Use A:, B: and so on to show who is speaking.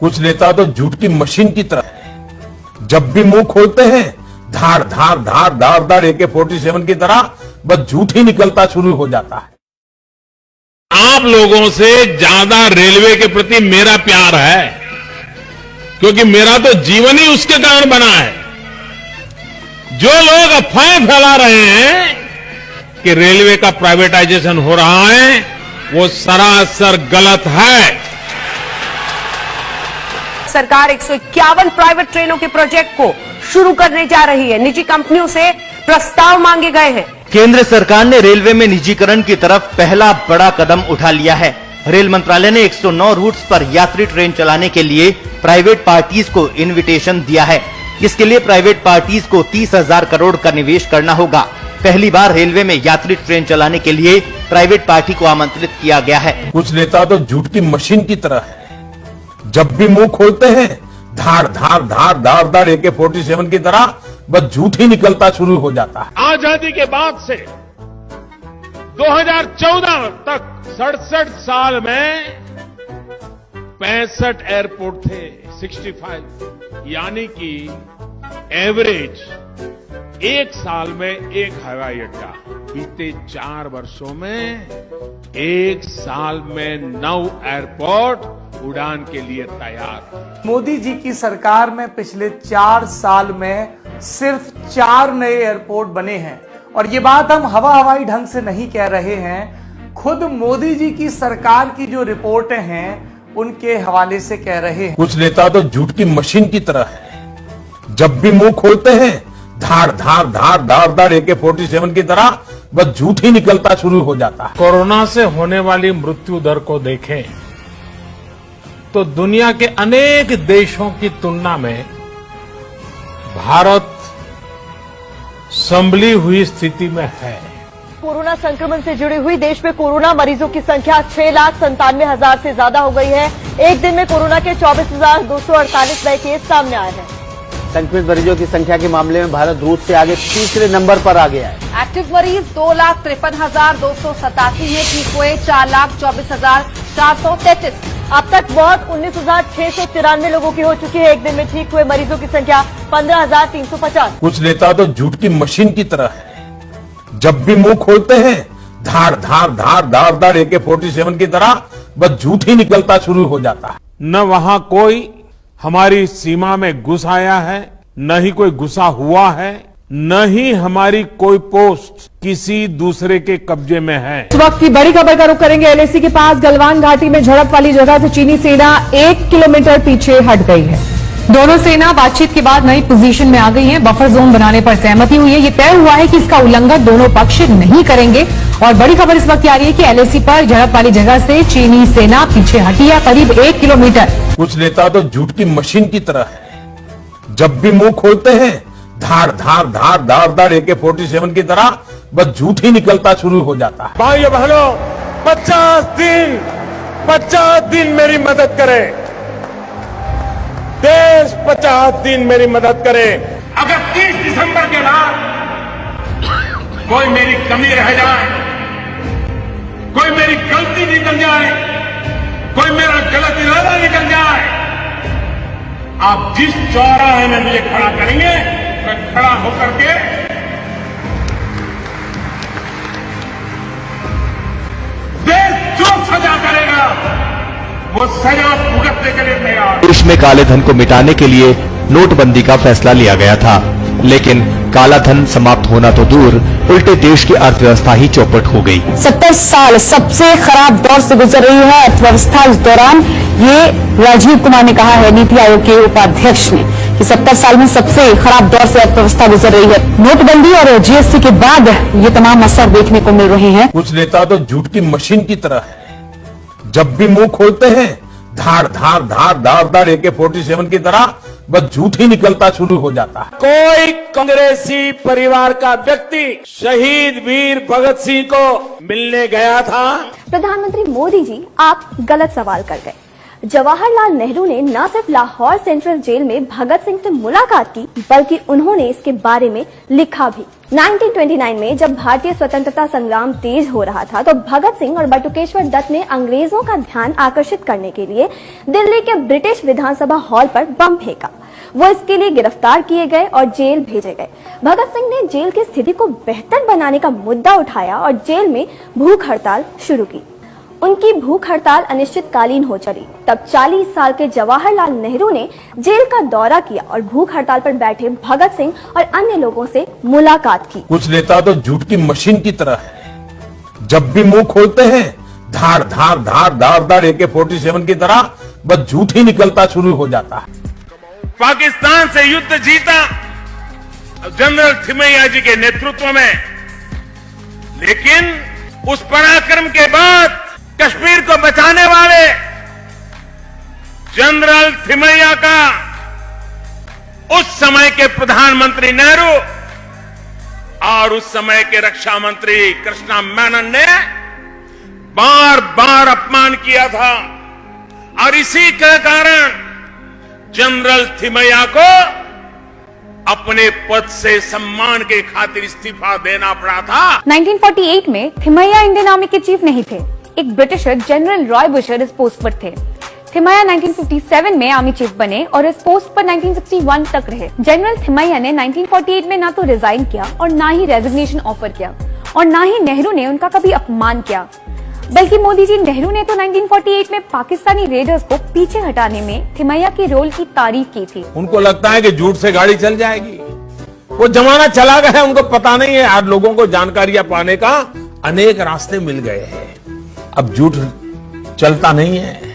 A: कुछ नेता तो झूठ की मशीन की तरह है। जब भी मुंह खोलते हैं धार धार धार धार धार AK-47 की तरह बस झूठ ही निकलता शुरू हो जाता है।
B: आप लोगों से ज्यादा रेलवे के प्रति मेरा प्यार है, क्योंकि मेरा तो जीवन ही उसके कारण बना है। जो लोग अफवाहें फैला रहे हैं कि रेलवे का प्राइवेटाइजेशन हो रहा है, वो सरासर गलत है।
C: सरकार 151 प्राइवेट ट्रेनों के प्रोजेक्ट को शुरू करने जा रही है। निजी कंपनियों से प्रस्ताव मांगे गए हैं।
D: केंद्र सरकार ने रेलवे में निजीकरण की तरफ पहला बड़ा कदम उठा लिया है। रेल मंत्रालय ने 109 रूट्स पर यात्री ट्रेन चलाने के लिए प्राइवेट पार्टीज को इनविटेशन दिया है। इसके लिए प्राइवेट पार्टीज को 30,000 करोड़ का निवेश करना होगा। पहली बार रेलवे में यात्री ट्रेन चलाने के लिए प्राइवेट पार्टी को आमंत्रित किया गया है।
A: कुछ नेता तो झूठ की मशीन की तरह है। जब भी मुंह खोलते हैं धार धार धार धार धार AK-47 की तरह बस झूठ ही निकलता शुरू हो जाता है।
B: आजादी के बाद से 2014 तक 67 साल में 65 एयरपोर्ट थे, 65, यानी कि एवरेज एक साल में एक हवाई अड्डा। बीते 4 वर्षों में एक साल में 9 एयरपोर्ट उड़ान के लिए तैयार।
E: मोदी जी की सरकार में पिछले 4 साल में सिर्फ 4 नए एयरपोर्ट बने हैं। और ये बात हम हवाई ढंग से नहीं कह रहे हैं, खुद मोदी जी की सरकार की जो रिपोर्टें हैं उनके हवाले से कह रहे हैं।
A: कुछ नेता तो झूठ की मशीन की तरह है। जब भी मुंह खोलते हैं धार धार धार धार धार AK-47 की तरह बस झूठ ही निकलता शुरू हो जाता है।
B: कोरोना से होने वाली मृत्यु दर को देखें तो दुनिया के अनेक देशों की तुलना में भारत संभली हुई स्थिति में है।
F: कोरोना संक्रमण से जुड़ी हुई देश में कोरोना मरीजों की संख्या 6,97,000 से ज्यादा हो गई है। एक दिन में कोरोना के 24,248 नए केस सामने आए हैं।
G: संक्रमित मरीजों की संख्या के मामले में भारत रूस से आगे तीसरे नंबर पर आ गया है।
C: एक्टिव मरीज 2,53,287 हैं, ठीक हुए 4,24,433।
F: अब तक मौत 19,693 लोगों की हो चुकी है। एक दिन में ठीक हुए मरीजों की संख्या 15,350।
A: कुछ नेता तो झूठ की मशीन की तरह है। जब भी मुंह खोलते हैं धार धार धार धार धार AK-47 की तरह बस झूठ ही निकलता शुरू हो जाता है।
B: न वहां कोई हमारी सीमा में घुस आया है, न ही कोई घुसा हुआ है, न ही हमारी कोई पोस्ट किसी दूसरे के कब्जे में है।
H: इस वक्त की बड़ी खबर का रुख करेंगे। LAC के पास गलवान घाटी में झड़प वाली जगह से चीनी सेना 1 किलोमीटर पीछे हट गई है। दोनों सेना बातचीत के बाद नई पोजीशन में आ गई हैं। बफर जोन बनाने पर सहमति हुई है। ये तय हुआ है कि इसका उल्लंघन दोनों पक्ष नहीं करेंगे। और बड़ी खबर इस वक्त आ रही है कि LAC पर झड़प वाली जगह से चीनी सेना पीछे हटी है, करीब 1 किलोमीटर।
A: कुछ नेता तो झूठ की मशीन की तरह है। जब भी मुंह खोलते हैं धार धार धार धार धार AK-47 की तरह बस झूठ ही निकलता शुरू हो जाता है।
B: भाइयों बहनों, 50 दिन मेरी मदद करें। देश 50 दिन मेरी मदद करे। अगर 30 दिसंबर के बाद कोई मेरी कमी रह जाए, कोई मेरी गलती निकल जाए, कोई मेरा गलत इरादा निकल जाए, आप जिस चौराहे में मुझे खड़ा करेंगे मैं खड़ा होकर के देश जो सजा करेगा वो सजा भुगतने के लिए तैयार।
D: देश में काले धन को मिटाने के लिए नोटबंदी का फैसला लिया गया था, लेकिन काला धन समाप्त होना तो दूर, उल्टे देश की अर्थव्यवस्था ही चौपट हो गई।
H: 70 साल सबसे खराब दौर से गुजर रही है अर्थव्यवस्था। इस दौरान ये राजीव कुमार ने कहा है, नीति आयोग के उपाध्यक्ष ने, कि 70 साल में सबसे खराब दौर से अर्थव्यवस्था गुजर रही है। नोटबंदी और GST के बाद ये तमाम असर देखने को मिल रहे हैं।
A: कुछ नेता तो झूठ की मशीन की तरह है। जब भी मुंह खोलते हैं धार धार धार धार धार AK-47 की तरह बस झूठ ही निकलता शुरू हो जाता है।
B: कोई कांग्रेसी परिवार का व्यक्ति शहीद वीर भगत सिंह को मिलने गया था।
I: प्रधानमंत्री मोदी जी, आप गलत सवाल कर गए। जवाहरलाल नेहरू ने न सिर्फ लाहौर सेंट्रल जेल में भगत सिंह से मुलाकात की, बल्कि उन्होंने इसके बारे में लिखा भी। 1929 में जब भारतीय स्वतंत्रता संग्राम तेज हो रहा था, तो भगत सिंह और बटुकेश्वर दत्त ने अंग्रेजों का ध्यान आकर्षित करने के लिए दिल्ली के ब्रिटिश विधानसभा हॉल पर बम फेंका। वो इसके लिए गिरफ्तार किए गए और जेल भेजे गए। भगत सिंह ने जेल की स्थिति को बेहतर बनाने का मुद्दा उठाया और जेल में भूख हड़ताल शुरू की। उनकी भूख हड़ताल अनिश्चितकालीन हो चली। तब 40 साल के जवाहरलाल नेहरू ने जेल का दौरा किया और भूख हड़ताल पर बैठे भगत सिंह और अन्य लोगों से मुलाकात की।
A: कुछ नेता तो झूठ की मशीन की तरह है। जब भी मुंह खोलते हैं धार धार धार धार धार AK-47 की तरह बस झूठ ही निकलता शुरू हो जाता है।
B: पाकिस्तान से युद्ध जीता जनरल थिमैया जी के नेतृत्व में, लेकिन उस पराक्रम के बाद कश्मीर को बचाने वाले जनरल थिमैया का उस समय के प्रधानमंत्री नेहरू और उस समय के रक्षा मंत्री कृष्णा मेनन ने बार बार अपमान किया था, और इसी के कारण जनरल थिमैया को अपने पद से सम्मान के खातिर इस्तीफा देना पड़ा था।
H: 1948 में थिमैया इंडियन आर्मी के चीफ नहीं थे, एक ब्रिटिशर जनरल रॉय बुशर इस पोस्ट पर थे। थिमैया 1957 में आर्मी चीफ बने और इस पोस्ट पर 1961 तक रहे। जनरल थिमैया ने 1948 में ना तो रिजाइन किया और ना ही रेजिग्नेशन ऑफर किया, और ना ही नेहरू ने उनका कभी अपमान किया। बल्कि मोदी जी, नेहरू ने तो 1948 में पाकिस्तानी रेडर्स को पीछे हटाने में थिमैया के रोल की तारीफ की थी।
A: उनको लगता है कि झूठ से गाड़ी चल जाएगी। वो जमाना चला गया है, उनको पता नहीं है। आज लोगों को जानकारियां पाने का अनेक रास्ते मिल गए हैं। अब झूठ चलता नहीं है।